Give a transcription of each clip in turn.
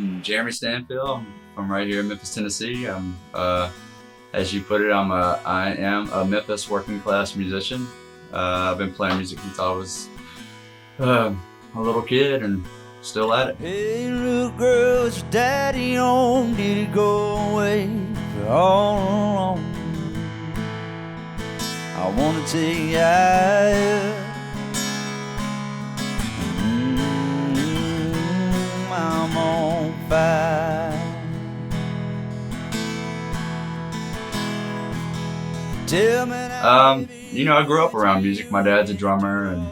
I'm Jeremy Stanfill. I'm from right here in Memphis, Tennessee. As you put it, I am a Memphis working class musician. I've been playing music since I was a little kid and still at it. Hey, little girl, is your daddy home? Did he go away for all along? I wanna take you higher. I'm on fire. Tell me now, I grew up around music. My dad's a drummer and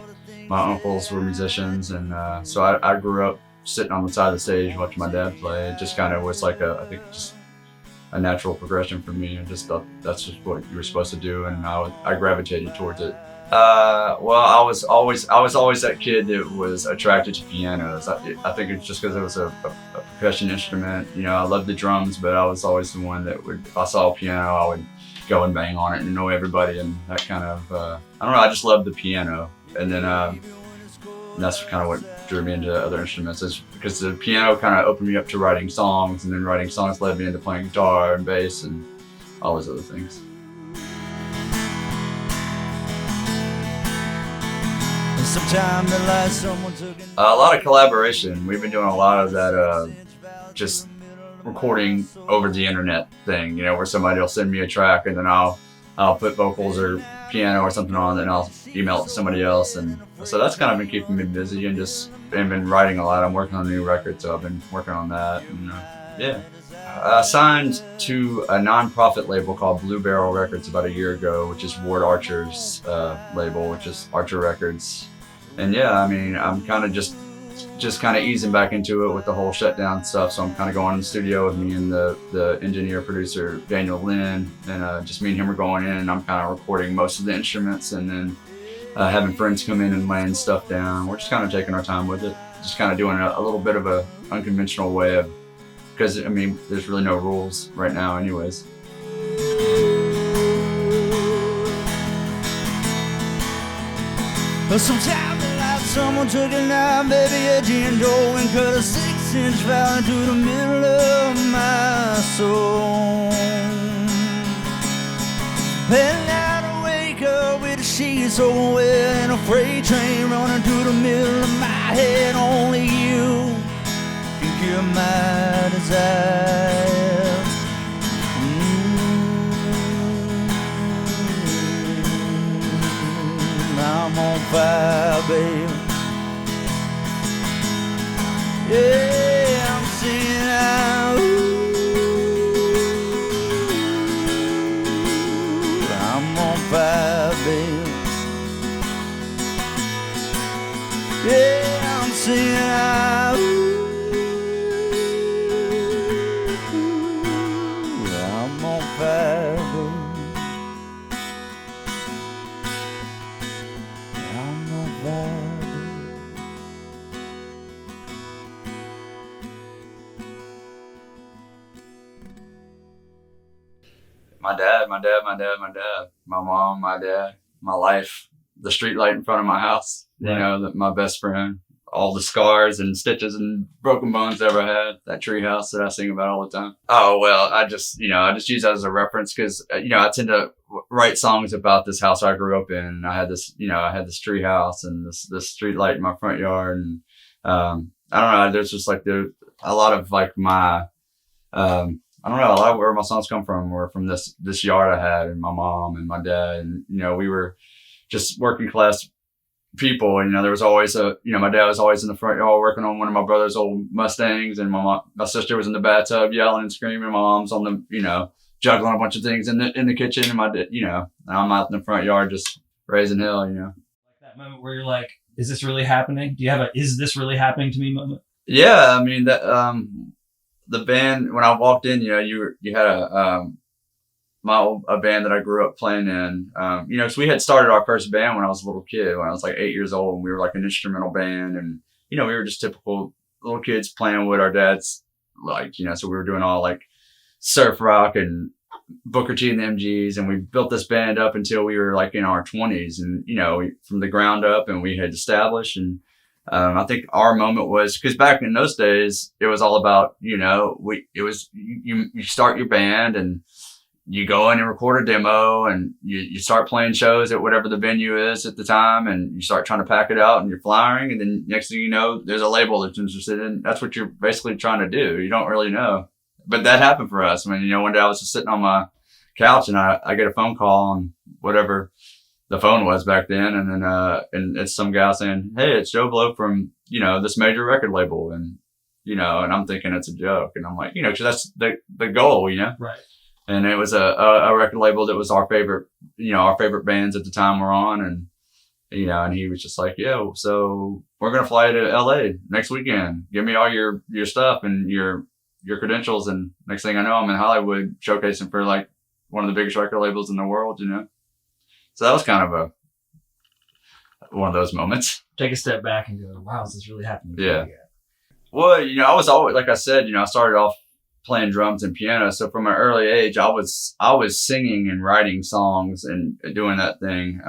my uncles were musicians, and so I grew up sitting on the side of the stage watching my dad play. It just kind of was like I think just a natural progression for me. I just thought that's just what you were supposed to do, and I gravitated towards it. Well, I was always that kid that was attracted to pianos. I think it's just because it was a percussion instrument. I loved the drums, but I was always the one that if I saw a piano, I would go and bang on it and know everybody, and that kind of, I don't know, I just loved the piano. And then that's kind of what drew me into other instruments, is because the piano kind of opened me up to writing songs, and then writing songs led me into playing guitar and bass and all those other things. A lot of collaboration. We've been doing a lot of that, just recording over the internet thing, where somebody will send me a track and then I'll put vocals or piano or something on, and I'll email it to somebody else, and so that's kind of been keeping me busy and been writing a lot. I'm working on a new record, so I've been working on that, and yeah. I signed to a non-profit label called Blue Barrel Records about a year ago, which is Ward Archer's label, which is Archer Records. And yeah, I'm kind of just kind of easing back into it with the whole shutdown stuff. So I'm kind of going in the studio with me and the engineer producer Daniel Lynn, and just me and him are going in, and I'm kind of recording most of the instruments, and then having friends come in and laying stuff down. We're just kind of taking our time with it, just kind of doing a little bit of a unconventional way of, because there's really no rules right now anyways. Sometimes in life someone took a knife, baby, edgy and dull, and cut a 6-inch valley through the middle of my soul. And now to wake up with the sheets over wet and a freight train running through the middle of my head. Only you can cure my desire. I'm on fire, babe. Yeah, I'm singing out. I'm on fire, babe. Yeah, I'm singing out. I'm on fire, babe. My mom, my dad, my life, the street light in front of my house, right. My best friend, all the scars and stitches and broken bones I ever had, that tree house that I sing about all the time. Oh, well, I just use that as a reference because, I tend to write songs about this house I grew up in. I had this tree house and this street light in my front yard. And, I don't know, there's just a lot of my, I don't know, a lot of where my songs come from were from this yard I had, and my mom and my dad, and we were just working class people. There was always my dad was always in the front yard working on one of my brother's old Mustangs, and my sister was in the bathtub yelling and screaming. My mom's on the juggling a bunch of things in the kitchen, and and I'm out in the front yard just raising hell. Like that moment where you're like, "Is this really happening?" Do you have a "Is this really happening to me" moment? Yeah, that. The band, when I walked in, you had a band that I grew up playing in. So we had started our first band when I was a little kid, when I was like 8 years old, and we were like an instrumental band, and we were just typical little kids playing what our dads liked, so we were doing all like surf rock and Booker T and the MGs, and we built this band up until we were like in our 20s, and from the ground up, and we had established, and I think our moment was, because back in those days, it was all about, you start your band and you go in and record a demo and you start playing shows at whatever the venue is at the time, and you start trying to pack it out and you're flying, and then next thing you know, there's a label that's interested in. That's what you're basically trying to do. You don't really know. But that happened for us. One day I was just sitting on my couch and I get a phone call on whatever the phone was back then, and then and it's some guy saying, "Hey, it's Joe Blow from this major record label," and and I'm thinking it's a joke, and I'm like, because that's the goal, right. And it was a record label that was our favorite bands at the time were on, and and he was just like, "Yo, so we're gonna fly to LA next weekend. Give me all your stuff and your credentials." And next thing I know, I'm in Hollywood showcasing for like one of the biggest record labels in the world, So that was kind of one of those moments. Take a step back and go, wow, is this really happening? Yeah. Well, I was always, like I said, I started off playing drums and piano. So from an early age, I was singing and writing songs and doing that thing.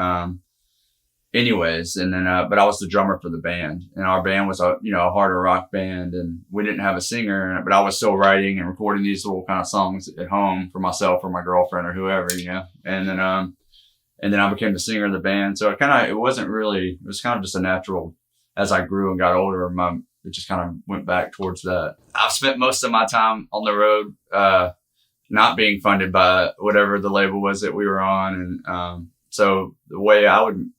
Anyways, and then, but I was the drummer for the band, and our band was a harder rock band, and we didn't have a singer, but I was still writing and recording these little kind of songs at home for myself or my girlfriend or whoever, and then I became the singer of the band. So it was kind of just a natural, as I grew and got older, it just kind of went back towards that. I've spent most of my time on the road, not being funded by whatever the label was that we were on. And, so the way I would,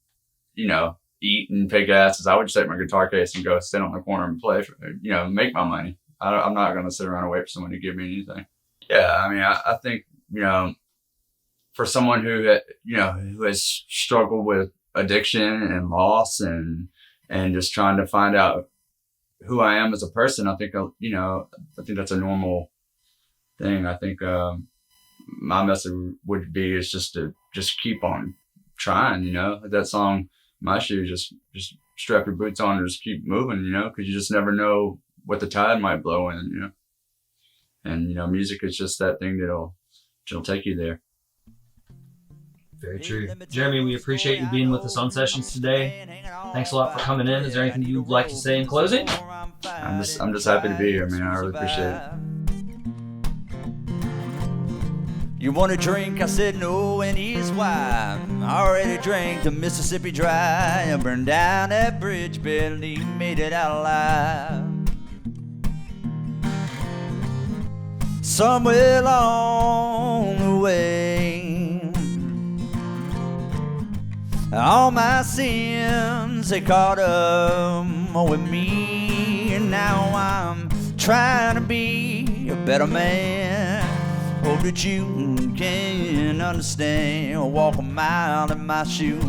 eat and pay gas is I would just take my guitar case and go stand on the corner and play, make my money. I'm not going to sit around and wait for someone to give me anything. Yeah. I mean, I think, for someone who has struggled with addiction and loss and just trying to find out who I am as a person, I think that's a normal thing. I think my message would be is just to keep on trying. That song, My Shoes, just strap your boots on and just keep moving. Because you just never know what the tide might blow in. And music is just that thing that'll take you there. Very true. Jeremy, we appreciate you being with us on Sessions today. Thanks a lot for coming in. Is there anything you'd like to say in closing? I'm just happy to be here, man. I really appreciate it. You want a drink? I said no, and here's why. I already drank the Mississippi dry and burned down that bridge, barely made it out alive. Somewhere along the way, all my sins, they caught up with me, and now I'm trying to be a better man. Hope that you can understand, walk a mile in my shoes.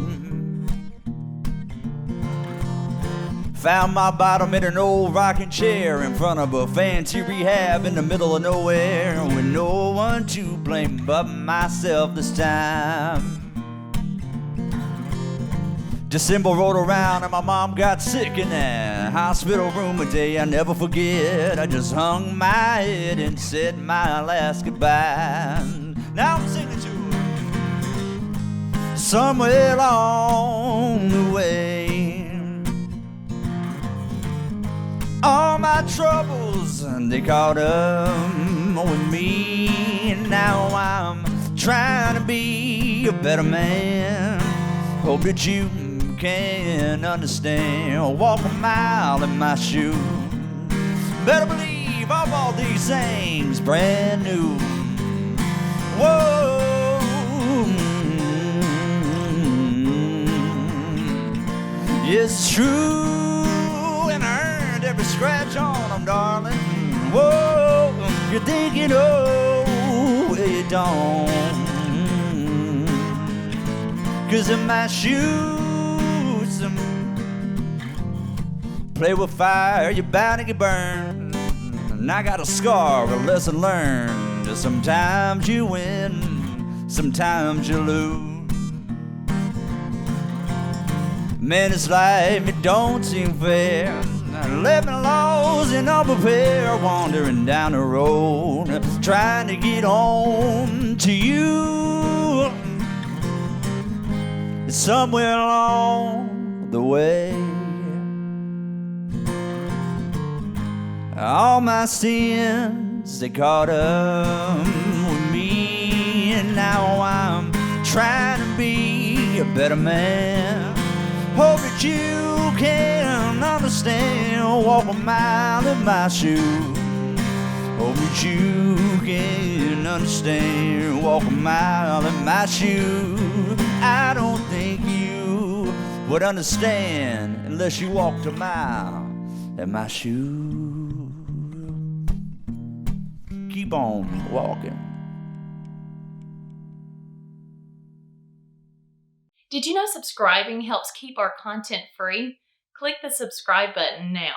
Found my bottom in an old rocking chair in front of a fancy rehab in the middle of nowhere, with no one to blame but myself this time. December rolled around and my mom got sick in that hospital room a day I never forget. I just hung my head and said my last goodbye. Now I'm singing to her. Somewhere along the way, all my troubles, they caught up with me, and now I'm trying to be a better man. Hope that you can understand, walk a mile in my shoes. Better believe I bought these things brand new. Whoa, it's true, and I earned every scratch on them, darling. Whoa, you think you know, well you don't. 'Cause in my shoes, play with fire, you're bound to get burned. And I got a scar, a lesson learned. Sometimes you win, sometimes you lose. Man, this life, it don't seem fair. Living lost and unprepared, wandering down the road, trying to get home to you. Somewhere along the way, All my sins, they caught up with me, and now I'm trying to be a better man. Hope that you can understand, walk a mile in my shoes. Hope that you can understand, walk a mile in my shoes. I don't think you would understand unless you walked a mile in my shoes. Keep on walking. Did you know subscribing helps keep our content free? Click the subscribe button now.